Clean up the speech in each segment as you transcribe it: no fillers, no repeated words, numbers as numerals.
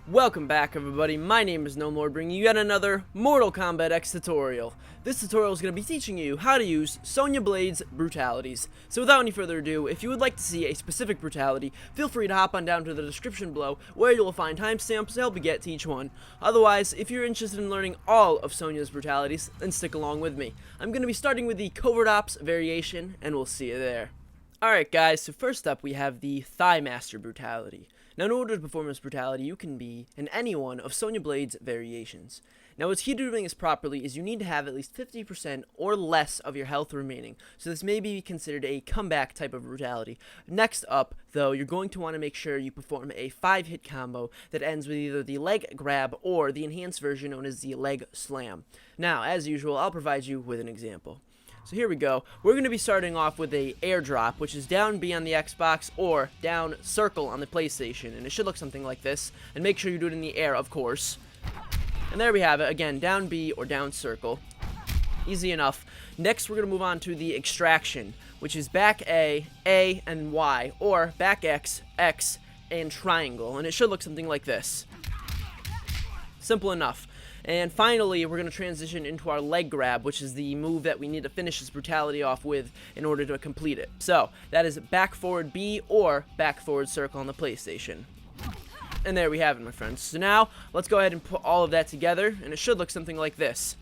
Welcome back, everybody. My name is Gnome, bringing you yet another Mortal Kombat X tutorial. This tutorial is going to be teaching you how to use Sonya Blade's Brutalities. So without any further ado, if you would like to see a specific brutality, feel free to hop on down to the description below, where you will find timestamps to help you get to each one. Otherwise, if you're interested in learning all of Sonya's brutalities, then stick along with me. I'm going to be starting with the Covert Ops variation, and we'll see you there. Alright guys, so first up we have the Thigh Master Brutality. Now in order to perform this brutality, you can be in any one of Sonya Blade's variations. Now what's key to doing this properly is you need to have at least 50% or less of your health remaining, so this may be considered a comeback type of brutality. Next up, though, you're going to want to make sure you perform a 5-hit combo that ends with either the leg grab or the enhanced version known as the leg slam. Now, as usual, I'll provide you with an example. So here we go. We're going to be starting off with a airdrop, which is down B on the Xbox or down circle on the PlayStation. And it should look something like this. And make sure you do it in the air, of course. And there we have it. Again, down B or down circle. Easy enough. Next, we're going to move on to the extraction, which is back A, and Y, or back X, X, and triangle. And it should look something like this. Simple enough. And finally, we're going to transition into our leg grab, which is the move that we need to finish this brutality off with in order to complete it. So, that is back forward B or back forward circle on the PlayStation. And there we have it, my friends. So now, let's go ahead and put all of that together, and it should look something like this.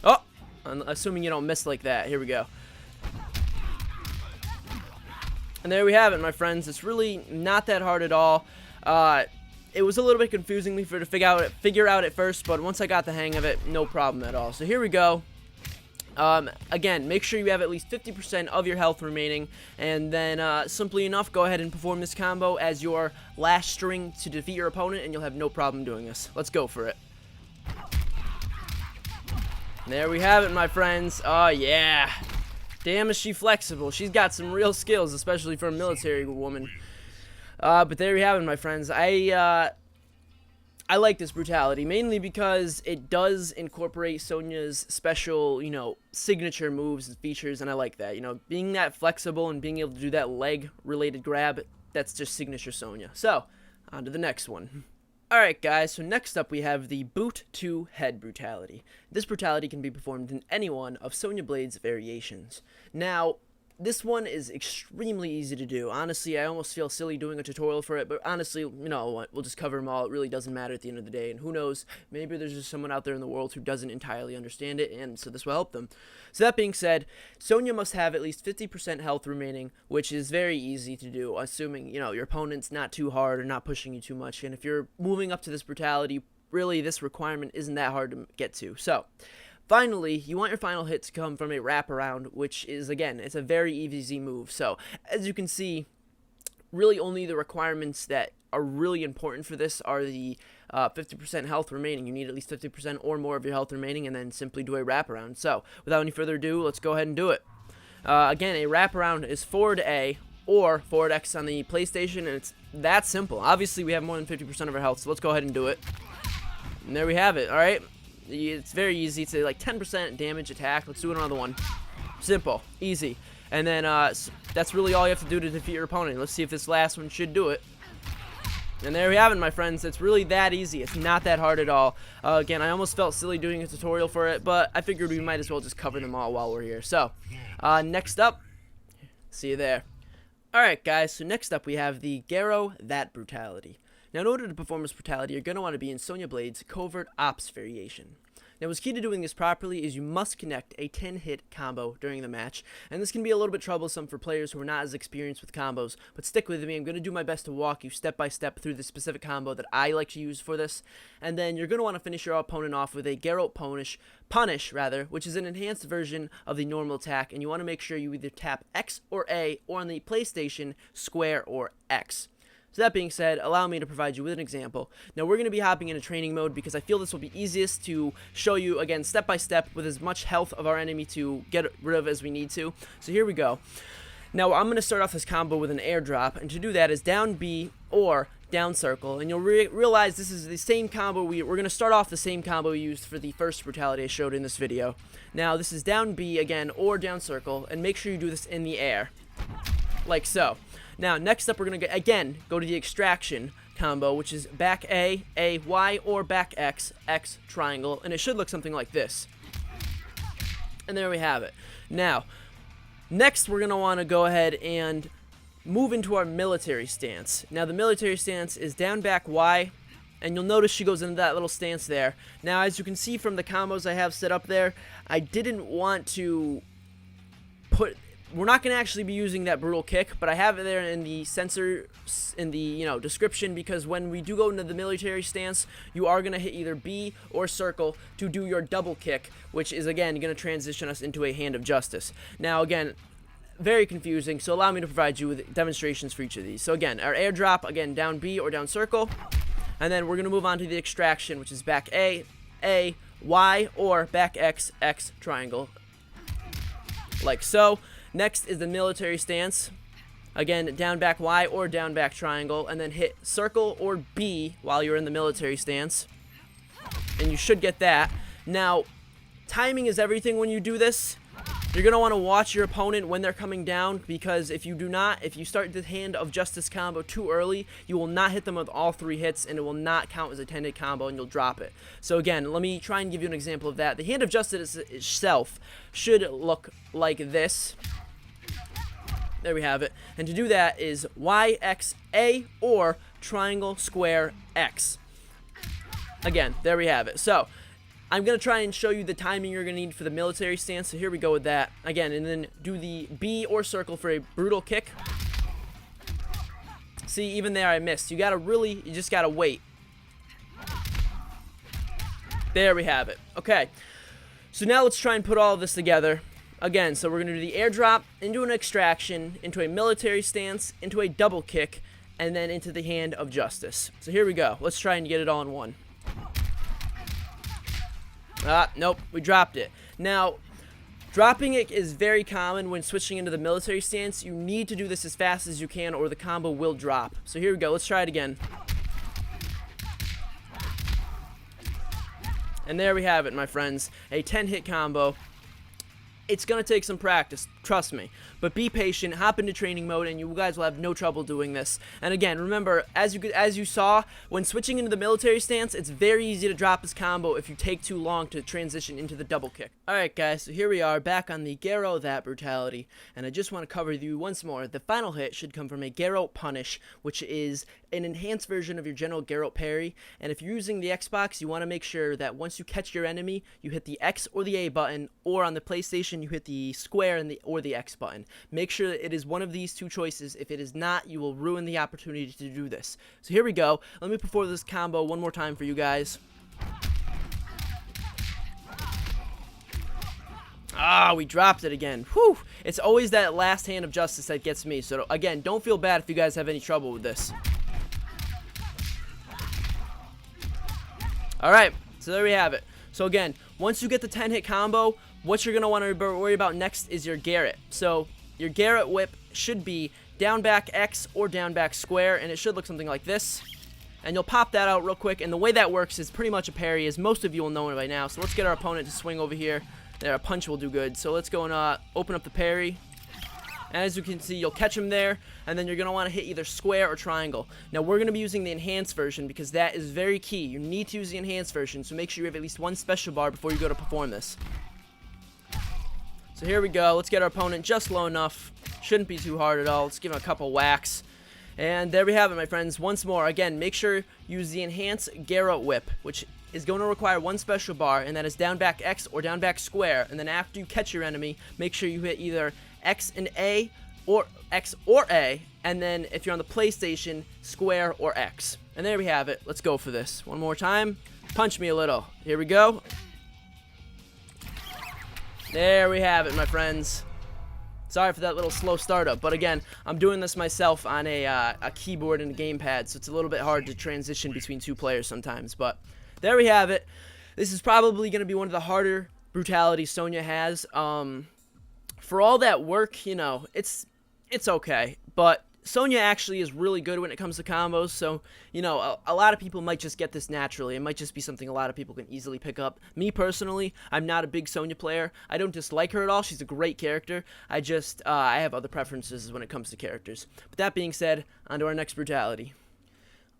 Oh! I'm assuming you don't miss like that. Here we go. And there we have it, my friends. It's really not that hard at all. It was a little bit confusing me to figure out at first, but once I got the hang of it, no problem at all. So here we go. Again, make sure you have at least 50% of your health remaining, and then simply enough, go ahead and perform this combo as your last string to defeat your opponent, and you'll have no problem doing this. Let's go for it. There we have it, my friends. Oh, yeah. Damn, is she flexible. She's got some real skills, especially for a military woman. But there you have it, my friends. I like this brutality, mainly because it does incorporate Sonya's special, signature moves and features, and I like that. Being that flexible and being able to do that leg-related grab, that's just signature Sonya. So, on to the next one. Alright guys, so next up we have the Boot to Head Brutality. This brutality can be performed in any one of Sonya Blade's variations. Now, this one is extremely easy to do. Honestly, I almost feel silly doing a tutorial for it, but honestly, we'll just cover them all. It really doesn't matter at the end of the day, and who knows, maybe there's just someone out there in the world who doesn't entirely understand it, and so this will help them. So that being said, Sonya must have at least 50% health remaining, which is very easy to do, assuming, your opponent's not too hard or not pushing you too much, and if you're moving up to this brutality, really, this requirement isn't that hard to get to. So, finally, you want your final hit to come from a wraparound, which is, again, it's a very easy move. So, as you can see, really only the requirements that are really important for this are the 50% health remaining. You need at least 50% or more of your health remaining, and then simply do a wraparound. So, without any further ado, let's go ahead and do it. Again, a wraparound is forward A or forward X on the PlayStation, and it's that simple. Obviously, we have more than 50% of our health, so let's go ahead and do it. And there we have it, alright? It's very easy. It's like 10% damage attack. Let's do another one. Simple. Easy. And then that's really all you have to do to defeat your opponent. Let's see if this last one should do it. And there we have it, my friends. It's really that easy. It's not that hard at all. Again, I almost felt silly doing a tutorial for it, but I figured we might as well just cover them all while we're here. So, next up, see you there. Alright, guys. So next up we have the Garro-That Brutality. Now, in order to perform this brutality, you're going to want to be in Sonya Blade's Covert Ops variation. Now, what's key to doing this properly is you must connect a 10-hit combo during the match, and this can be a little bit troublesome for players who are not as experienced with combos, but stick with me. I'm going to do my best to walk you step by step through the specific combo that I like to use for this, and then you're going to want to finish your opponent off with a Garro-Punish, which is an enhanced version of the normal attack, and you want to make sure you either tap X or A, or on the PlayStation, square or X. So that being said, allow me to provide you with an example. Now we're going to be hopping into training mode because I feel this will be easiest to show you, again, step by step with as much health of our enemy to get rid of as we need to. So here we go. Now I'm going to start off this combo with an airdrop, and to do that is down B or down circle, and you'll realize this is the same combo. We're going to start off the same combo we used for the first brutality I showed in this video. Now this is down B again or down circle, and make sure you do this in the air, like so. Now, next up, we're going to, again, go to the extraction combo, which is back A, Y, or back X, X triangle, and it should look something like this. And there we have it. Now, next we're going to want to go ahead and move into our military stance. Now, the military stance is down, back, Y, and you'll notice she goes into that little stance there. Now, as you can see from the combos I have set up there, I didn't want to put... We're not going to actually be using that brutal kick, but I have it there in the in the description, because when we do go into the military stance, you are going to hit either B or circle to do your double kick, which is again going to transition us into a hand of justice. Now again, very confusing, so allow me to provide you with demonstrations for each of these. So again, our airdrop, again, down B or down circle, and then we're going to move on to the extraction, which is back A, Y, or back X, X triangle, like so. Next is the military stance. Again, down, back, Y, or down, back triangle, and then hit circle or B while you're in the military stance, and you should get that. Now, timing is everything when you do this. You're going to want to watch your opponent when they're coming down, because if you start the hand of justice combo too early, you will not hit them with all 3 hits, and it will not count as a 10-hit combo, and you'll drop it. So again, let me try and give you an example of that. The hand of justice itself should look like this. There we have it. And to do that is Y, X, A, or triangle, square, X. Again, there we have it. So, I'm going to try and show you the timing you're going to need for the military stance. So here we go with that. Again, and then do the B or circle for a brutal kick. See, even there I missed. You just got to wait. There we have it. Okay. So now let's try and put all of this together. Again, so we're going to do the airdrop, into an extraction, into a military stance, into a double kick, and then into the hand of justice. So here we go. Let's try and get it all in one. Nope, we dropped it. Now, dropping it is very common when switching into the military stance. You need to do this as fast as you can, or the combo will drop. So here we go. Let's try it again. And there we have it, my friends. A 10-hit combo. It's going to take some practice, trust me. But be patient, hop into training mode, and you guys will have no trouble doing this. And again, remember, as you saw, when switching into the military stance, it's very easy to drop this combo if you take too long to transition into the double kick. Alright guys, so here we are back on the Garro-That Brutality, and I just want to cover you once more. The final hit should come from a Garro Punish, which is an enhanced version of your general Garro parry. And if you're using the Xbox, you want to make sure that once you catch your enemy, you hit the X or the A button, or on the PlayStation, you hit the square or the X button. Make sure that it is one of these two choices. If it is not, you will ruin the opportunity to do this. So here we go. Let me perform this combo one more time for you guys. We dropped it again. Whew! It's always that last hand of justice that gets me. So again, don't feel bad if you guys have any trouble with this. Alright, so there we have it. So again, once you get the 10-hit combo, what you're going to want to worry about next is your Garrett. So your Garrett whip should be down back X or down back square, and it should look something like this. And you'll pop that out real quick, and the way that works is pretty much a parry, as most of you will know it by now. So let's get our opponent to swing over here. There, a punch will do good. So let's go and open up the parry. And as you can see, you'll catch him there, and then you're going to want to hit either square or triangle. Now, we're going to be using the enhanced version because that is very key. You need to use the enhanced version, so make sure you have at least one special bar before you go to perform this. So here we go. Let's get our opponent just low enough. Shouldn't be too hard at all. Let's give him a couple whacks. And there we have it, my friends. Once more, again, make sure you use the enhanced Garro whip, which is going to require one special bar, and that is down back X or down back square. And then after you catch your enemy, make sure you hit either X and A, or X or A, and then if you're on the PlayStation, square or X. And there we have it. Let's go for this. One more time. Punch me a little. Here we go. There we have it, my friends. Sorry for that little slow startup, but again, I'm doing this myself on a keyboard and a gamepad, so it's a little bit hard to transition between two players sometimes. But there we have it. This is probably going to be one of the harder brutalities Sonya has. For all that work, you know, it's okay. But Sonya actually is really good when it comes to combos, so, you know, a lot of people might just get this naturally. It might just be something a lot of people can easily pick up. Me, personally, I'm not a big Sonya player. I don't dislike her at all. She's a great character. I just, I have other preferences when it comes to characters. But that being said, on to our next brutality.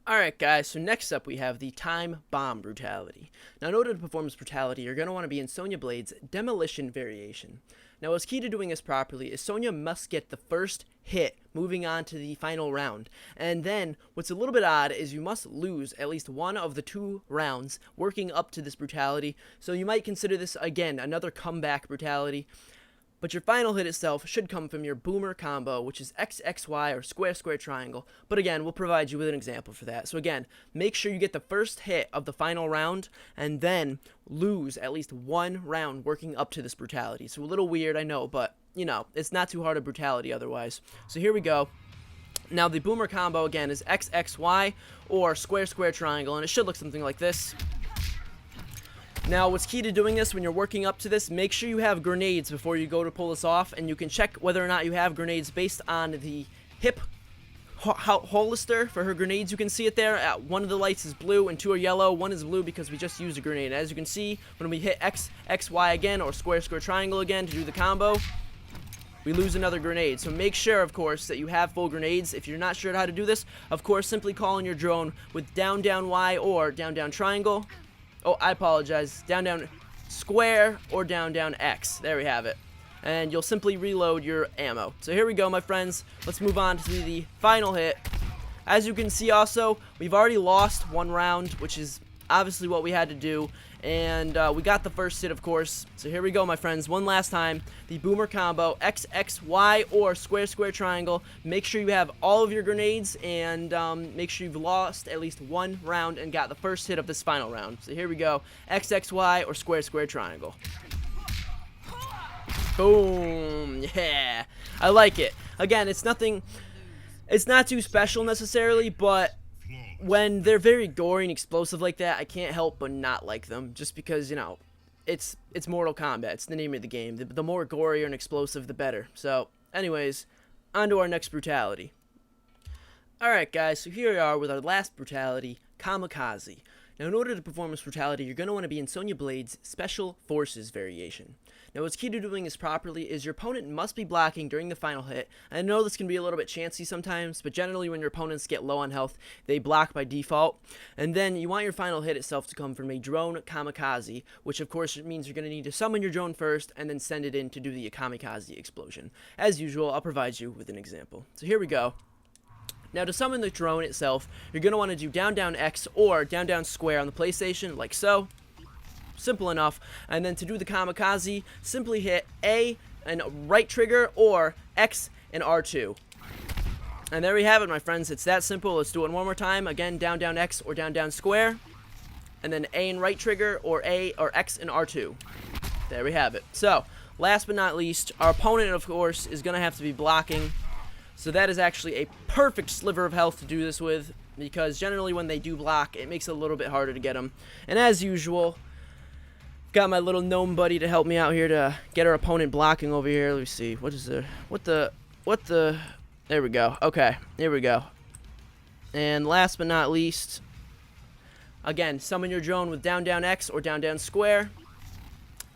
Alright guys, so next up we have the Time Bomb Brutality. Now in order to perform this brutality, you're going to want to be in Sonya Blade's Demolition variation. Now what's key to doing this properly is Sonya must get the first hit moving on to the final round. And then, what's a little bit odd is you must lose at least one of the 2 rounds working up to this brutality. So you might consider this, again, another comeback brutality. But your final hit itself should come from your boomer combo, which is XXY or square square triangle. But again, we'll provide you with an example for that. So again, make sure you get the first hit of the final round and then lose at least 1 round working up to this brutality. So a little weird, I know, but you know, it's not too hard a brutality otherwise. So here we go. Now the boomer combo again is XXY or square square triangle, and it should look something like this. Now, what's key to doing this when you're working up to this, make sure you have grenades before you go to pull this off, and you can check whether or not you have grenades based on the hip holster for her grenades. You can see it there. One of the lights is blue and 2 are yellow. 1 is blue because we just used a grenade. As you can see, when we hit X, X, Y again, or square, square, triangle again to do the combo, we lose another grenade. So make sure, of course, that you have full grenades. If you're not sure how to do this, of course, simply call in your drone with down, down, Y or down, down, triangle. Oh, I apologize. Down, down, square, or down, down, X. There we have it. And you'll simply reload your ammo. So here we go, my friends. Let's move on to the final hit. As you can see also, we've already lost 1 round, which is obviously what we had to do. And we got the first hit, of course. So here we go, my friends. One last time. The boomer combo, XXY or square, square, triangle. Make sure you have all of your grenades, and make sure you've lost at least 1 round and got the first hit of this final round. So here we go. XXY or square, square, triangle. Boom. Yeah. I like it. Again, it's not too special necessarily, but when they're very gory and explosive like that, I can't help but not like them, just because, you know, it's Mortal Kombat. It's the name of the game. The more gory and explosive, the better. So, anyways, on to our next brutality. Alright guys, so here we are with our last brutality, Kamikaze. Now in order to perform this brutality, you're going to want to be in Sonya Blade's Special Forces variation. Now what's key to doing this properly is your opponent must be blocking during the final hit. I know this can be a little bit chancy sometimes, but generally when your opponents get low on health, they block by default. And then you want your final hit itself to come from a drone Kamikaze, which of course means you're going to need to summon your drone first and then send it in to do the Kamikaze explosion. As usual, I'll provide you with an example. So here we go. Now to summon the drone itself, you're going to want to do down down X or down down square on the PlayStation, like so. Simple enough. And then to do the Kamikaze, simply hit A and right trigger or X and R2. And there we have it, my friends. It's that simple. Let's do it one more time. Again, down down X or down down square. And then A and right trigger or A or X and R2. There we have it. So, last but not least, our opponent, of course, is going to have to be blocking. So that is actually a perfect sliver of health to do this with, because generally when they do block, it makes it a little bit harder to get them. And as usual, got my little gnome buddy to help me out here to get our opponent blocking over here. Let me see. What is the... There we go. Okay, here we go. And last but not least, again, summon your drone with down down X or down down square,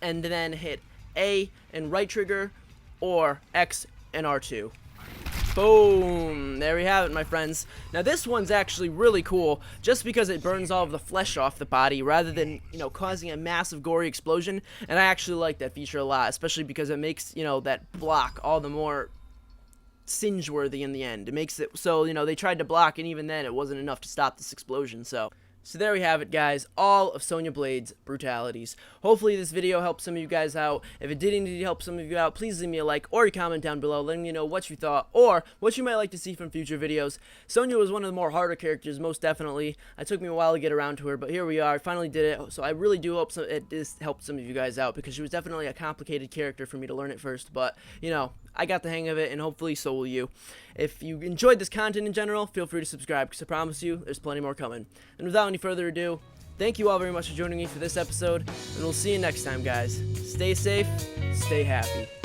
and then hit A and right trigger or X and R2. Boom! There we have it, my friends. Now this one's actually really cool, just because it burns all of the flesh off the body rather than, you know, causing a massive gory explosion. And I actually like that feature a lot, especially because it makes, you know, that block all the more singe-worthy in the end. It makes it so, you know, they tried to block, and even then it wasn't enough to stop this explosion. So there we have it, guys, all of Sonya Blade's brutalities. Hopefully this video helped some of you guys out. If it did indeed help some of you out, please leave me a like or a comment down below letting me know what you thought or what you might like to see from future videos. Sonya was one of the more harder characters, most definitely. It took me a while to get around to her, but here we are. I finally did it, so I really do hope it helped some of you guys out, because she was definitely a complicated character for me to learn at first, but, you know, I got the hang of it, and hopefully so will you. If you enjoyed this content in general, feel free to subscribe, because I promise you, there's plenty more coming. And without any further ado, thank you all very much for joining me for this episode, and we'll see you next time, guys. Stay safe, stay happy.